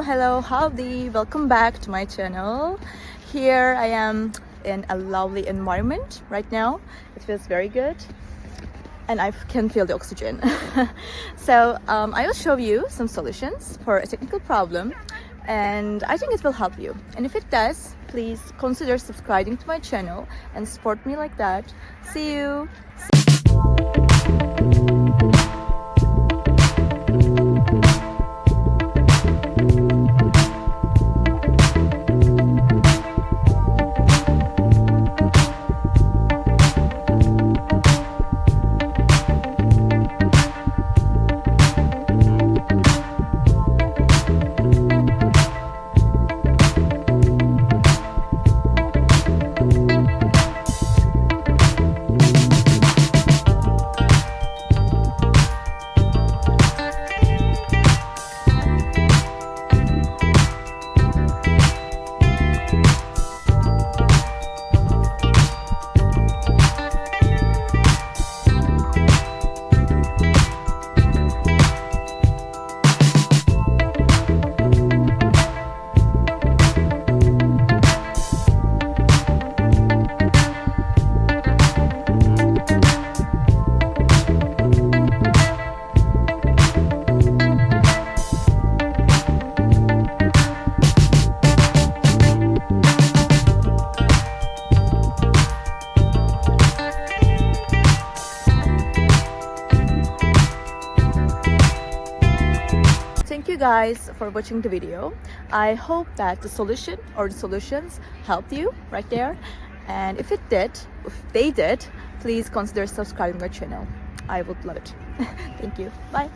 Hello, howdy, welcome back to my channel. Here I am in a lovely environment right now. It feels very good and I can feel the oxygen. So I will show you some solutions for a technical problem and I think it will help you. And if it does, please consider subscribing to my channel and support me like that. See you. Thank you guys for watching the video. I hope that the solution or the solutions helped you right there. And if they did, please consider subscribing my channel. I would love it. Thank you. Bye.